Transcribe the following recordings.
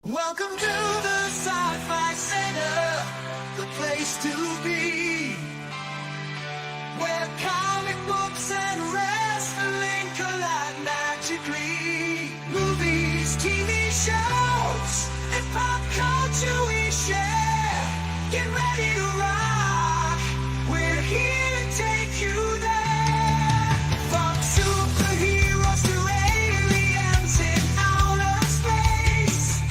Welcome to the Sci-Fi Center, the place to be, where comic books and wrestling collide magically. Movies, TV shows, and pop culture we share. Get ready to rock, we're here to take you there. From superheroes to aliens in outer space,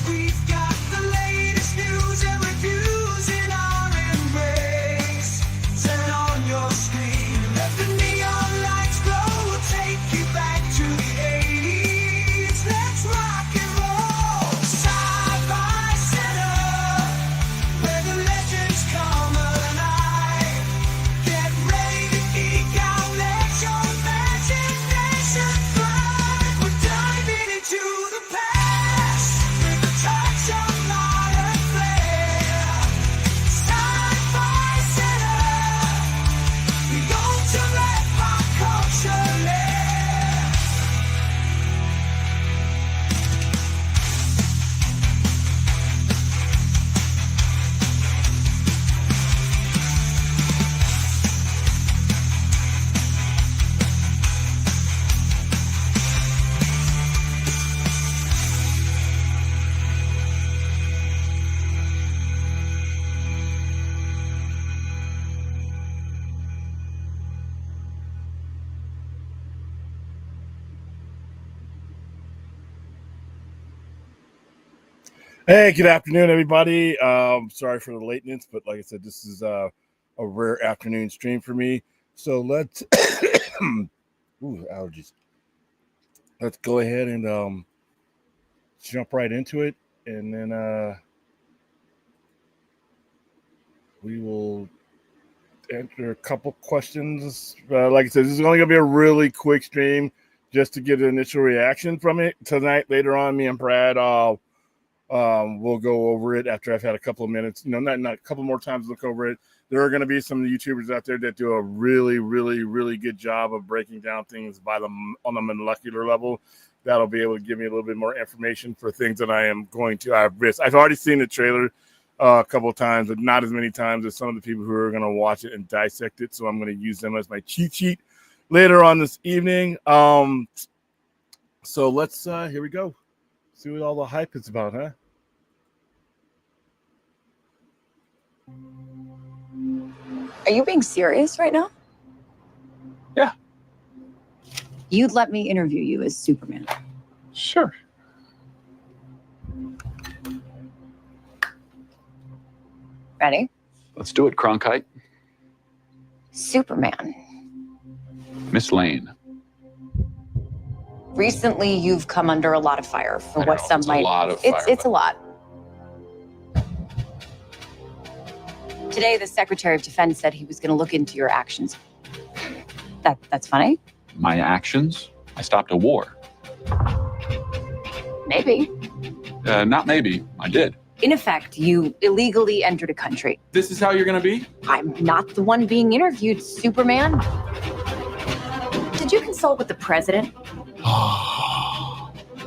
we've got the latest news and reviews in our embrace. Turn on your screen, let the neon lights glow. We'll take you back to the 80s. Let's rock and roll. Sci-Fi Center, where the legends come alive. Get ready to geek out, let your imagination fly. We're diving into the past with a touch of modern flair. Sci-Fi Center, the ultimate pop culture lair. Hey, good afternoon, everybody. Sorry for the lateness, but like I said, this is a rare afternoon stream for me. So let's allergies. Let's go ahead and jump right into it, and then we will answer a couple questions. Like I said, this is only gonna be a really quick stream just to get an initial reaction from it tonight. Later on, me and Brad we'll go over it after I've had a couple of minutes, not a couple more times to look over it. There are going to be some YouTubers out there that do a really, really, really good job of breaking down things on a molecular level. That'll be able to give me a little bit more information for things that I am going to have risk. I've already seen the trailer a couple of times, but not as many times as some of the people who are going to watch it and dissect it. So I'm going to use them as my cheat sheet later on this evening. So let's here we go. See what all the hype is about, huh? Are you being serious right now? Yeah. You'd let me interview you as Superman. Sure. Ready? Let's do it, Cronkite. Superman. Miss Lane. Recently, you've come under a lot of fire for I what know, some it's might. a lot of fire, It's but- a lot. Today, the Secretary of Defense said he was going to look into your actions. That's funny? My actions? I stopped a war. Maybe. Not maybe. I did. In effect, you illegally entered a country. This is how you're gonna be? I'm not the one being interviewed, Superman. Did you consult with the president?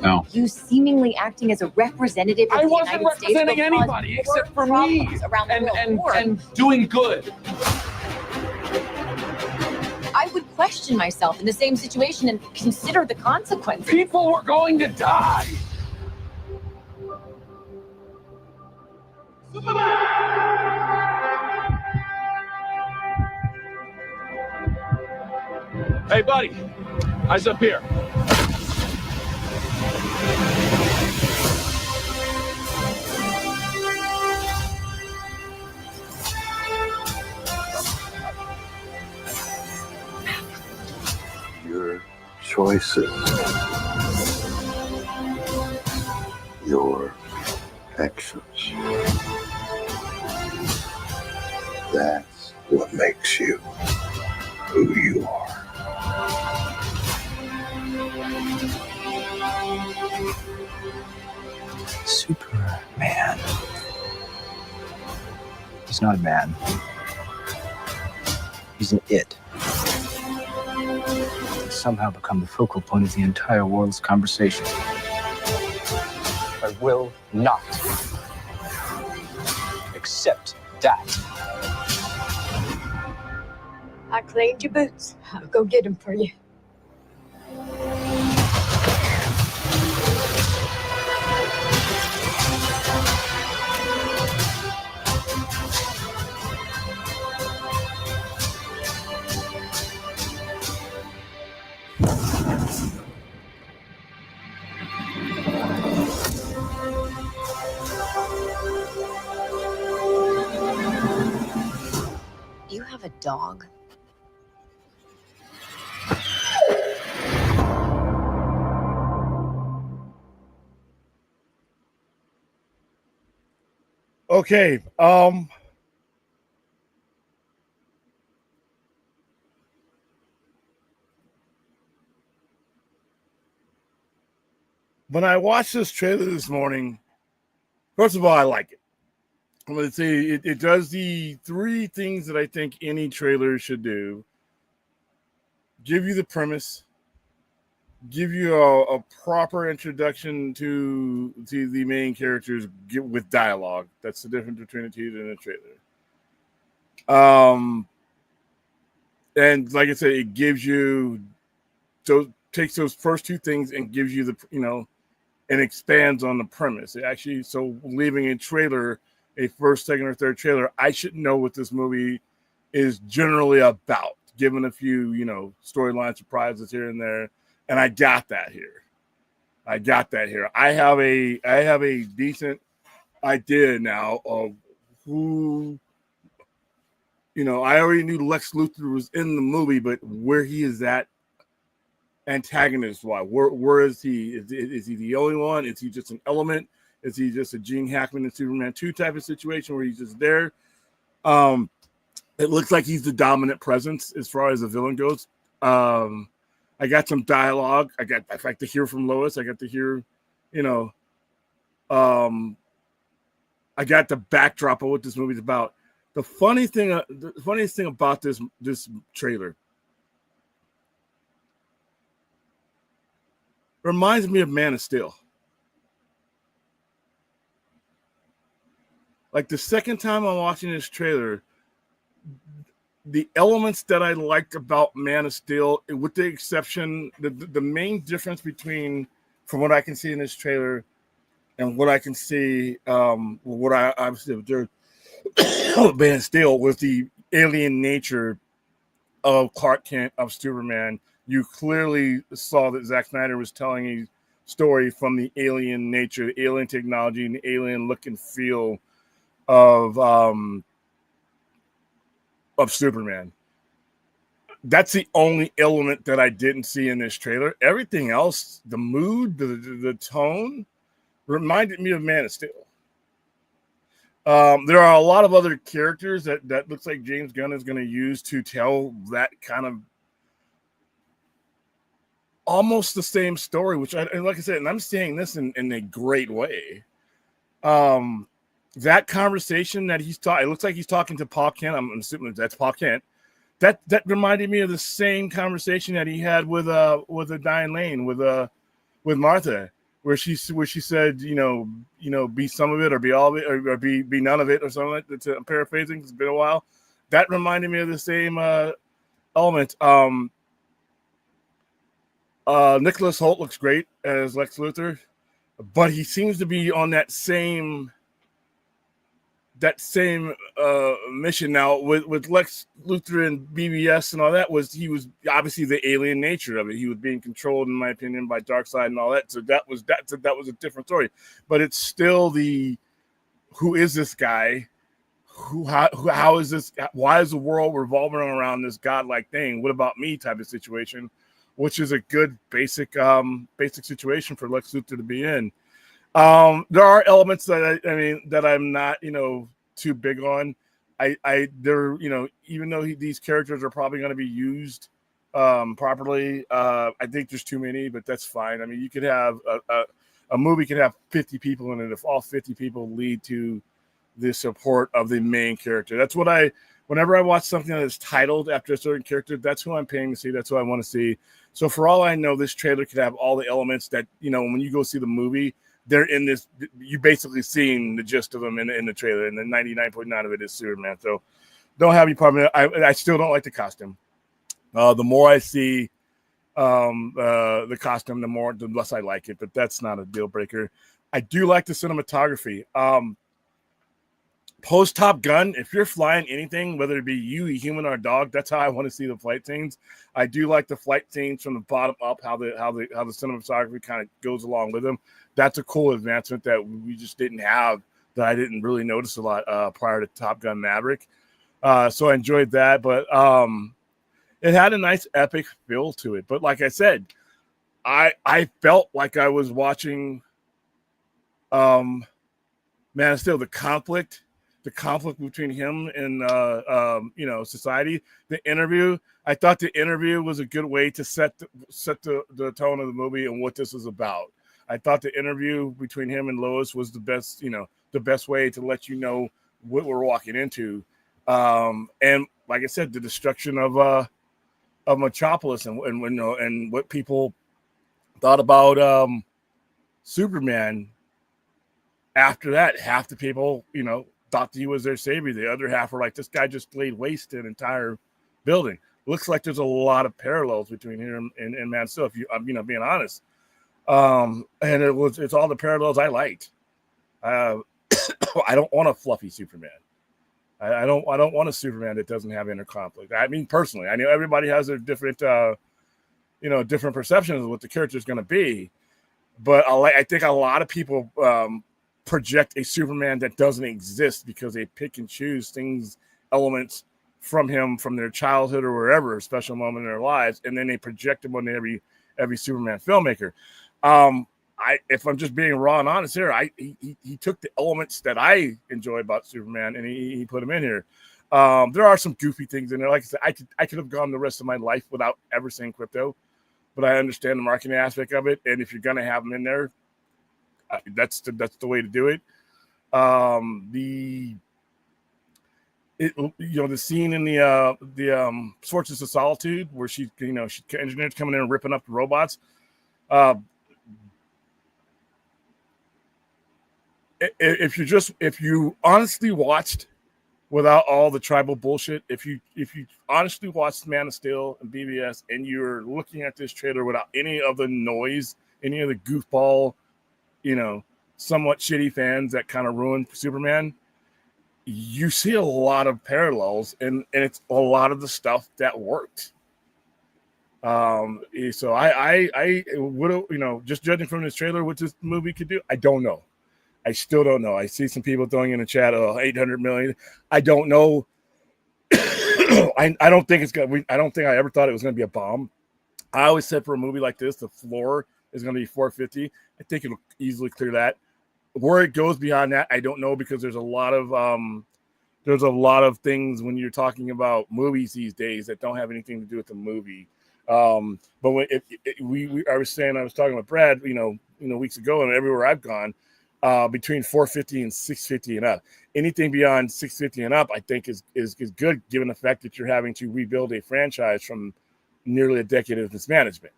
No. You seemingly acting as a representative of I the wasn't United States representing will cause anybody more except for me. problems around the world. And doing good. I would question myself in the same situation and consider the consequences. People were going to die. Hey, buddy. Eyes up here. Your choices, your actions. That's what makes you who you are. Superman. He's not a man. He's an it. He's somehow become the focal point of the entire world's conversation. I will not accept that. I cleaned your boots. I'll go get them for you. You have a dog? Okay. When I watched this trailer this morning, first of all, I like it. I'm going to say it does the three things that I think any trailer should do: give you the premise, give you a proper introduction to the main characters with dialogue. That's the difference between a teaser and a trailer. And like I said, it gives you takes those first two things and gives you and expands on the premise. It actually, so leaving a trailer, a first, second, or third trailer, I should know what this movie is generally about, given a few, storyline surprises here and there. And I got that here. I have a decent idea now of who, I already knew Lex Luthor was in the movie, but where he is at antagonist wise, where is he? Is he the only one? Is he just an element? Is he just a Gene Hackman and Superman 2 type of situation where he's just there? It looks like he's the dominant presence as far as the villain goes. I got some dialogue. I got to hear from Lois. I got to hear, I got the backdrop of what this movie's about. The funniest thing about this trailer reminds me of Man of Steel. Like the second time I'm watching this trailer, the elements that I liked about Man of Steel, with the exception, the main difference between, from what I can see in this trailer and what I can see, what I obviously observed, Man of Steel, was the alien nature of Clark Kent, of Superman. You clearly saw that Zack Snyder was telling a story from the alien nature, the alien technology, and the alien look and feel of Superman. That's the only element that I didn't see in this trailer. Everything else, the mood, the tone, reminded me of Man of Steel. There are a lot of other characters that looks like James Gunn is going to use to tell that kind of almost the same story, which and like I said, and I'm saying this in a great way. That conversation that he's talking, it looks like he's talking to Paul Kent. I'm assuming that's Paul Kent. That reminded me of the same conversation that he had with a Diane Lane, with Martha, where she said, be some of it or be all of it or be none of it or something like that. I'm paraphrasing. It's been a while. That reminded me of the same element. Nicholas Hoult looks great as Lex Luthor, but he seems to be on that same mission now with Lex Luthor and BBS and all that. He was obviously the alien nature of it. He was being controlled, in my opinion, by Darkseid and all that. So that was a different story. But it's still who is this guy? How is this? Why is the world revolving around this godlike thing? What about me? Type of situation, which is a good basic situation for Lex Luthor to be in. There are elements that I'm not, too big on. Even though these characters are probably going to be used properly, I think there's too many, but that's fine. I mean, you could have a movie could have 50 people in it if all 50 people lead to the support of the main character. That's what whenever I watch something that is titled after a certain character, that's who I'm paying to see. That's who I want to see. So for all I know, this trailer could have all the elements that, when you go see the movie, they're in this. You basically seeing the gist of them in the trailer, and the 99.9 of it is Superman. So don't have any problem. I still don't like the costume. The more I see the costume, the less I like it. But that's not a deal breaker. I do like the cinematography. Post Top Gun, if you're flying anything, whether it be you, a human, or a dog, that's how I want to see the flight scenes. I do like the flight scenes from the bottom up, how the cinematography kind of goes along with them. That's a cool advancement that we just didn't have, that I didn't really notice a lot prior to Top Gun Maverick. So I enjoyed that, but it had a nice epic feel to it. But like I said, I felt like I was watching Man of Steel, the conflict between him and society. The interview, I thought the interview was a good way to set the tone of the movie and what this is about. I thought the interview between him and Lois was the best way to let you know what we're walking into. And like I said, the destruction of Metropolis and what people thought about Superman. After that, half the people, thought he was their savior. The other half were like, this guy just laid waste to an entire building. Looks like there's a lot of parallels between him and Man of Steel, if being honest. And it's all the parallels I liked. I don't want a fluffy Superman. I don't want a Superman that doesn't have inner conflict. I mean, personally, I know everybody has their different different perceptions of what the character is going to be, but I think a lot of people project a Superman that doesn't exist because they pick and choose elements from him from their childhood or wherever, a special moment in their lives, and then they project them on every Superman filmmaker. If I'm just being raw and honest here, he took the elements that I enjoy about Superman and he put them in here. There are some goofy things in there. Like I said, I could have gone the rest of my life without ever saying crypto, but I understand the marketing aspect of it. And if you're gonna have them in there, that's the way to do it. The scene in the Fortress of Solitude where she engineers coming in and ripping up the robots. If you honestly watched without all the tribal bullshit, if you honestly watched Man of Steel and BVS and you're looking at this trailer without any of the noise, any of the goofball, somewhat shitty fans that kind of ruined Superman, you see a lot of parallels and it's a lot of the stuff that worked. So I would, just judging from this trailer, what this movie could do, I don't know. I still don't know. I see some people throwing in the chat, 800 million. I don't know. I don't think it's going. I don't think I ever thought it was going to be a bomb. I always said for a movie like this, the floor is going to be 450. I think it'll easily clear that. Where it goes beyond that, I don't know, because there's a lot of things when you're talking about movies these days that don't have anything to do with the movie. But when I was talking with Brad, weeks ago, and everywhere I've gone, between 450 and 650 and up. Anything beyond 650 and up, I think is good, given the fact that you're having to rebuild a franchise from nearly a decade of mismanagement.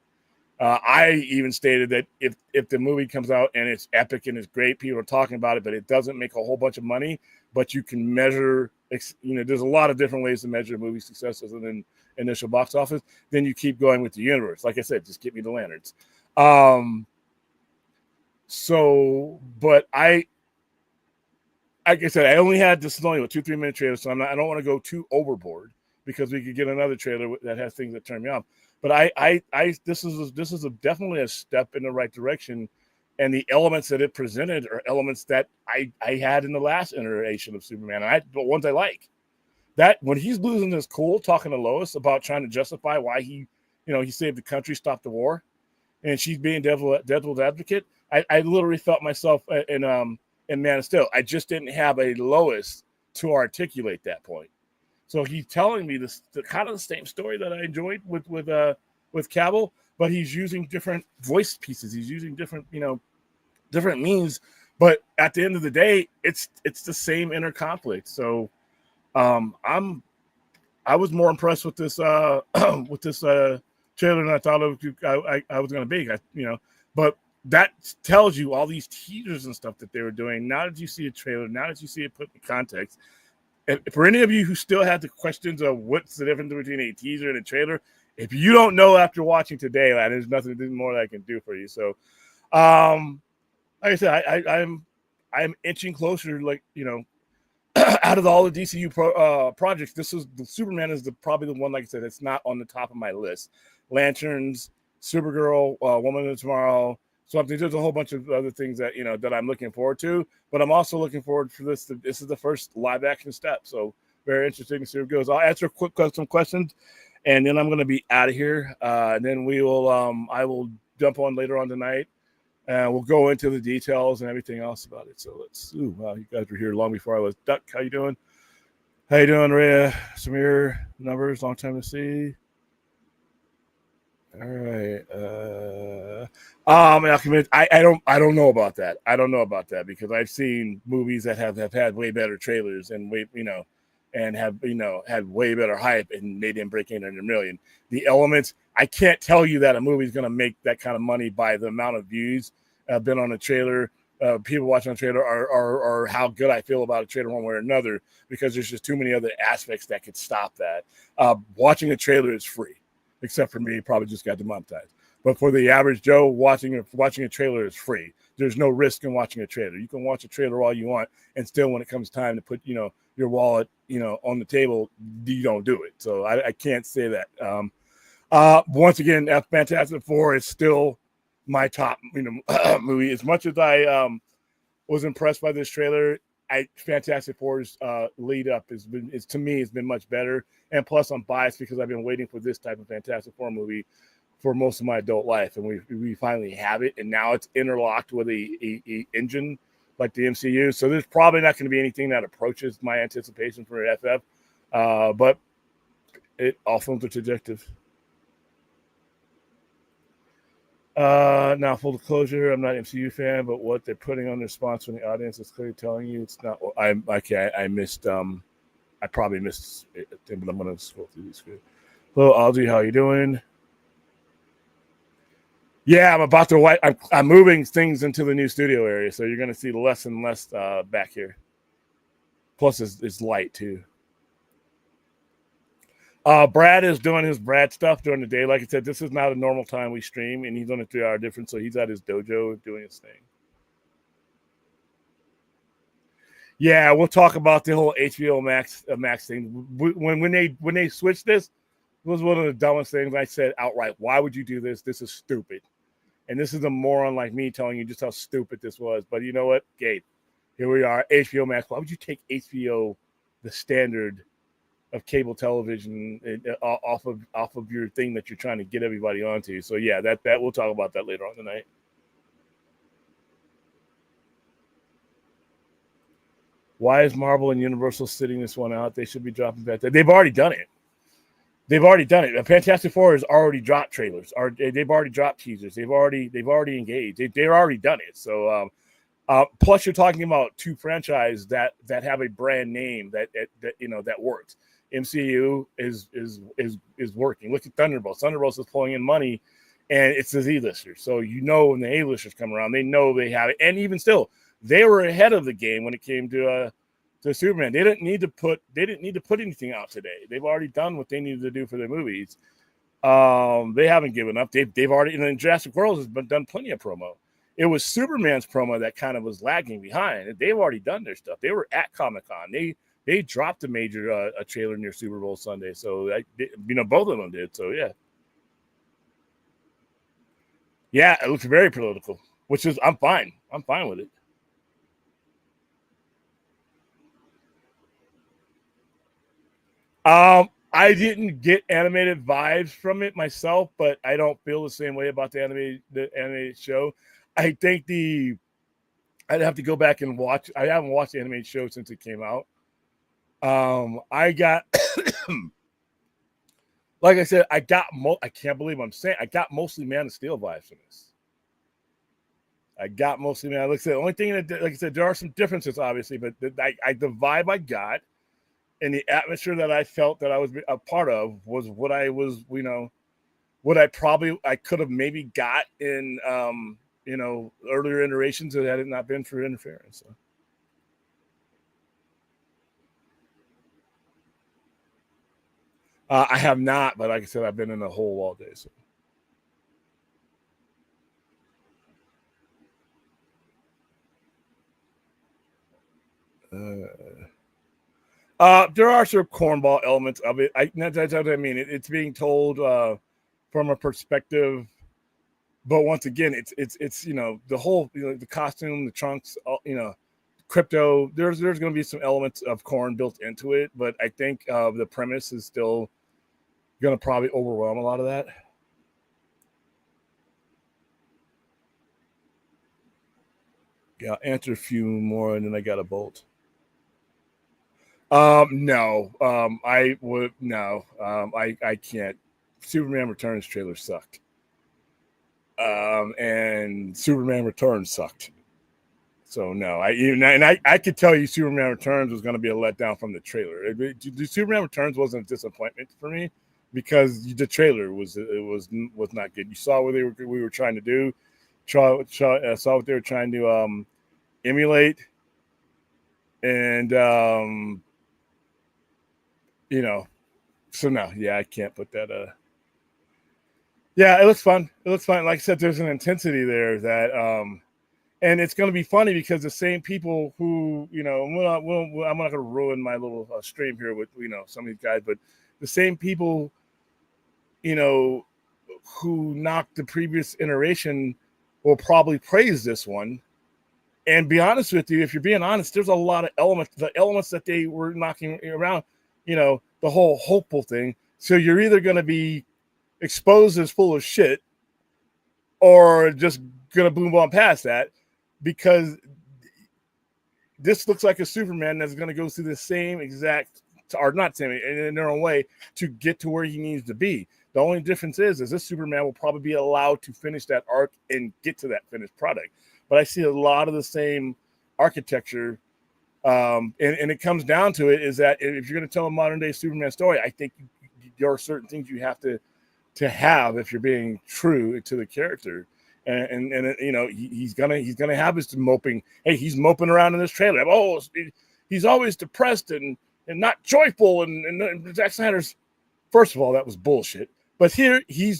I even stated that if the movie comes out and it's epic and it's great, people are talking about it, but it doesn't make a whole bunch of money, but you can measure, there's a lot of different ways to measure a movie success other than initial box office, then you keep going with the universe. Like I said, just get me the lanterns. But like I said, I only had this is only a 2-3 minute trailer, so I don't want to go too overboard because we could get another trailer that has things that turn me off. But this is definitely a step in the right direction, and the elements that it presented are elements that I had in the last iteration of Superman, but ones I like. That when he's losing his cool, talking to Lois about trying to justify why he saved the country, stopped the war, and she's being devil's advocate. I literally felt myself in Man of Steel. I just didn't have a Lois to articulate that point. So he's telling me the kind of the same story that I enjoyed with Cavill, but he's using different voice pieces. He's using different means. But at the end of the day, it's the same inner conflict. So I was more impressed with this trailer than I thought I was going to be. But that tells you all these teasers and stuff that they were doing. Now that you see a trailer, now that you see it put in context, and for any of you who still have the questions of what's the difference between a teaser and a trailer, if you don't know after watching today, there's nothing more that I can do for you. So, like I said, I'm inching closer. Like, you know, out of all the DCU projects, this is the Superman is probably the one, like I said, it's not on the top of my list. Lanterns, Supergirl, Woman of Tomorrow, something. There's a whole bunch of other things that, you know, that I'm looking forward to, but I'm also looking forward for this. This is the first live action step, so very interesting to see where it goes. I'll answer some questions, and then I'm going to be out of here. And then we will, I will jump on later on tonight. And we'll go into the details and everything else about it. So let's. Ooh, wow, you guys were here long before I was. Duck, how you doing? How you doing, Rhea? Samir, numbers, long time to see. All right. I don't know about that. I don't know about that because I've seen movies that have had way better trailers and have had way better hype and they didn't break 800 million. The elements, I can't tell you that a movie is going to make that kind of money by the amount of views been on a trailer. People watching a trailer or how good I feel about a trailer one way or another, because there's just too many other aspects that could stop that. Watching a trailer is free, except for me, probably just got demonetized. But for the average Joe, watching a trailer is free. There's no risk in watching a trailer. You can watch a trailer all you want, and still, when it comes time to put your wallet on the table, you don't do it. So I can't say that. Once again, Fantastic Four is still my top movie. As much as I was impressed by this trailer, Fantastic Four's lead up has been much better. And plus, I'm biased because I've been waiting for this type of Fantastic Four movie for most of my adult life, and we finally have it. And now it's interlocked with a engine like the MCU. So there's probably not going to be anything that approaches my anticipation for FF. But all films are subjective. Now, full disclosure, I'm not an MCU fan, but what they're putting on their response from the audience is clearly telling you it's not. I missed. I probably missed it, but I'm gonna scroll through these. Hello, Audrey, how you doing? Yeah, I'm about to. I'm moving things into the new studio area, so you're gonna see less and less back here. Plus, it's light too. Brad is doing his Brad stuff during the day. Like I said, this is not a normal time we stream, and he's on a 3-hour difference, so he's at his dojo doing his thing. Yeah, we'll talk about the whole HBO Max thing. When they switched this, it was one of the dumbest things I said outright. Why would you do this? This is stupid. And this is a moron like me telling you just how stupid this was. But you know what, Gabe? Here we are, HBO Max. Why would you take HBO, the standard of cable television, off of your thing that you're trying to get everybody onto? So yeah, that we'll talk about that later on tonight. Why is Marvel and Universal sitting this one out? They should be dropping back. They've already done it. Fantastic Four has already dropped trailers. They've already dropped teasers. They've already engaged. They've already done it. So plus you're talking about two franchises that have a brand name that works. MCU is working. Look at Thunderbolts. Thunderbolts is pulling in money, and it's the Z-listers. So when the A-listers come around, they know they have it. And even still, they were ahead of the game when it came to Superman. They didn't need to put anything out today. They've already done what they needed to do for their movies. They haven't given up. They've already, and Jurassic World has done plenty of promo. It was Superman's promo that kind of was lagging behind. They've already done their stuff. They were at Comic-Con. They dropped a major a trailer near Super Bowl Sunday. So both of them did. So yeah, it looks very political, which is I'm fine with it. I didn't get animated vibes from it myself, but I don't feel the same way about the animated show. I think I'd have to go back and watch. I haven't watched the animated show since it came out. I got, like I said, I can't believe I'm saying I got mostly Man of Steel vibes from this. Like I said, the only thing that, like I said, there are some differences, obviously, but the vibe I got and the atmosphere that I felt that I was a part of was what I was, what I could have maybe got in earlier iterations had it not been for interference. So. I have not, but like I said, I've been in a hole all day. So. There are some cornball elements of it. That's what I mean. It's being told from a perspective, but once again, it's the whole the costume, the trunks, crypto. There's going to be some elements of corn built into it, but I think the premise is still going to probably overwhelm a lot of that. Yeah, I'll answer a few more, and then I got a bolt. No. I would no. I can't. Superman Returns trailer sucked. And Superman Returns sucked. So no, I could tell you Superman Returns was going to be a letdown from the trailer. The Superman Returns wasn't a disappointment for me because the trailer was not good. You saw what we were trying to do. Saw what they were trying to emulate, and so no, yeah, I can't put that. Yeah, it looks fun. It looks fun. Like I said, there's an intensity there that, and it's going to be funny because the same people who, I'm not going to ruin my little stream here with, some of these guys, but the same people, who knocked the previous iteration will probably praise this one. And be honest with you, if you're being honest, there's a lot of the elements that they were knocking around, the whole hopeful thing. So you're either going to be exposed as full of shit or just going to boom on past that because this looks like a Superman that's going to go through the same exact, or not same, in their own way to get to where he needs to be. The only difference is this Superman will probably be allowed to finish that arc and get to that finished product. But I see a lot of the same architecture. And it comes down to it is that if you're going to tell a modern day Superman story, I think there are certain things you have to have if you're being true to the character. And he's gonna have his moping. Hey, he's moping around in this trailer. Oh, he's always depressed and not joyful. And Zack Snyder's, first of all, that was bullshit. But here he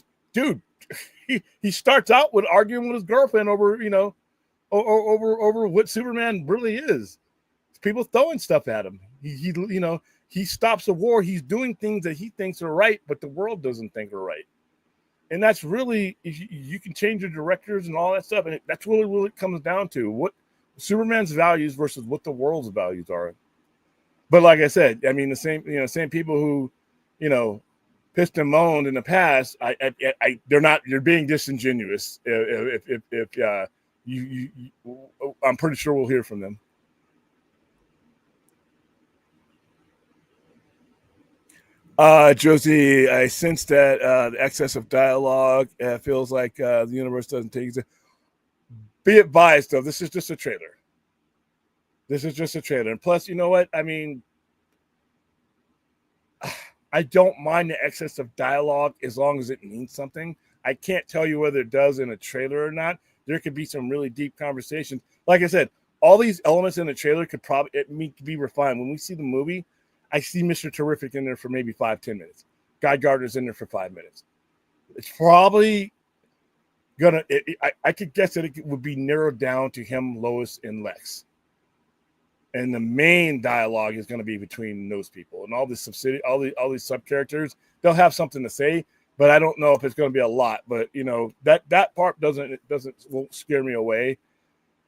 starts out with arguing with his girlfriend over over what Superman really is. People throwing stuff at him. He stops a war. He's doing things that he thinks are right, but the world doesn't think are right. And that's really, you can change your directors and all that stuff. And that's really what it comes down to. What Superman's values versus what the world's values are. But like I said, I mean, the same people who, pissed and moaned in the past, you're being disingenuous. If I'm pretty sure we'll hear from them. Josie, I sense that the excess of dialogue feels like the universe doesn't take it. Be advised, though, this is just a trailer. And plus, you know what? I mean, I don't mind the excess of dialogue as long as it means something. I can't tell you whether it does in a trailer or not. There could be some really deep conversations. Like I said, all these elements in the trailer could probably be refined. When we see the movie, I see Mr. Terrific in there for maybe 5-10 minutes. Guy Gardner's in there for 5 minutes. It's probably gonna. I could guess that it would be narrowed down to him, Lois, and Lex. And the main dialogue is going to be between those people and all these sub characters. They'll have something to say, but I don't know if it's going to be a lot. But that part won't scare me away.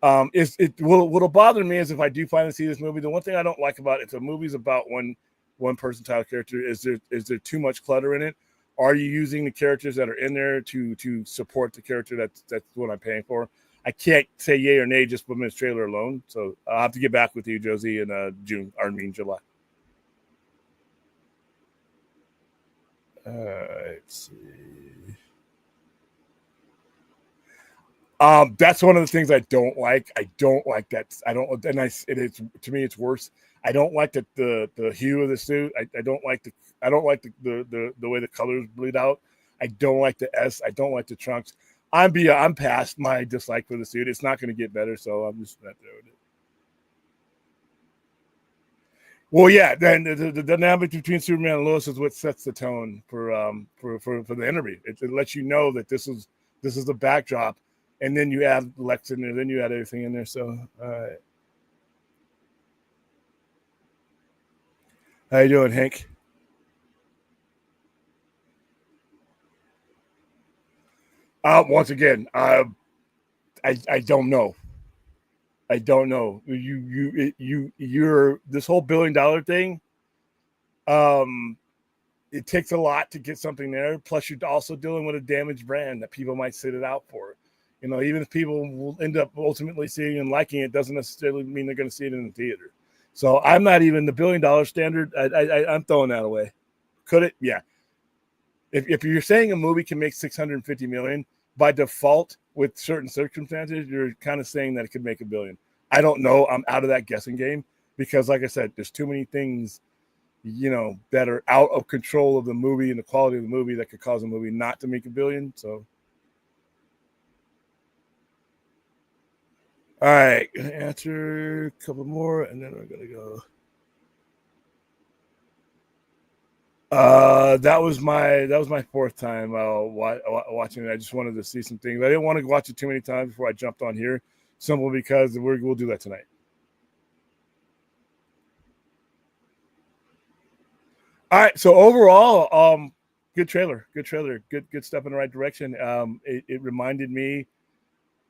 What'll bother me is if I do finally see this movie. The one thing I don't like about it, if a movie's about one person title character, is there too much clutter in it? Are you using the characters that are in there to support the character that's what I'm paying for? I can't say yay or nay just from this trailer alone. So I'll have to get back with you, Josie, in July. Let's see. That's one of the things I don't like. I don't like that. To me, it's worse. I don't like the hue of the suit. I don't like the way the colors bleed out. I don't like the S. I don't like the trunks. I'm past my dislike for the suit. It's not going to get better, so I'm just not there with it. Well, yeah, then the dynamic between Superman and Lois is what sets the tone for the interview. It lets you know that this is the backdrop, and then you add Lex in there, then you add everything in there. So, all right. How you doing, Hank? Once again, I don't know. I don't know. You're this whole $1 billion thing. It takes a lot to get something there. Plus, you're also dealing with a damaged brand that people might sit it out for. You know, even if people will end up ultimately seeing and liking it, doesn't necessarily mean they're going to see it in the theater. So I'm not even the $1 billion standard. I'm throwing that away. Could it? Yeah. If you're saying a movie can make $650 million by default with certain circumstances, you're kind of saying that it could make $1 billion. I don't know. I'm out of that guessing game because, like I said, there's too many things, you know, that are out of control of the movie and the quality of the movie that could cause a movie not to make $1 billion. So, all right, gonna answer a couple more, and then we're gonna go. That was my fourth time watching it. I just wanted to see some things. I didn't want to watch it too many times before I jumped on here, simply because we'll do that tonight. All right. So overall, good trailer, good step in the right direction. It reminded me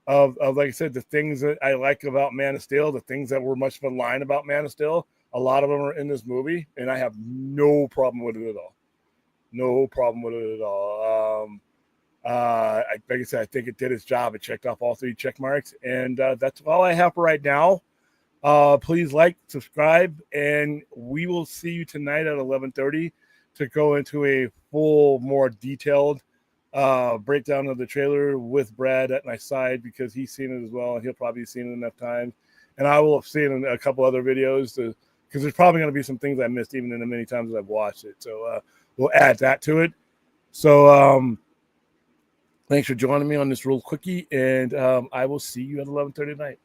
of like I said, the things that I like about Man of Steel, the things that were much of a line about Man of Steel. A lot of them are in this movie, and I have no problem with it at all. No problem with it at all. Like I said, I think it did its job. It checked off all 3 check marks, and that's all I have for right now. Please like, subscribe, and we will see you tonight at 11:30 to go into a full, more detailed breakdown of the trailer with Brad at my side because he's seen it as well, and he'll probably seen it enough times. And I will have seen a couple other videos because there's probably going to be some things I missed even in the many times that I've watched it. So we'll add that to it. So thanks for joining me on this real quickie, and I will see you at 11:30 tonight.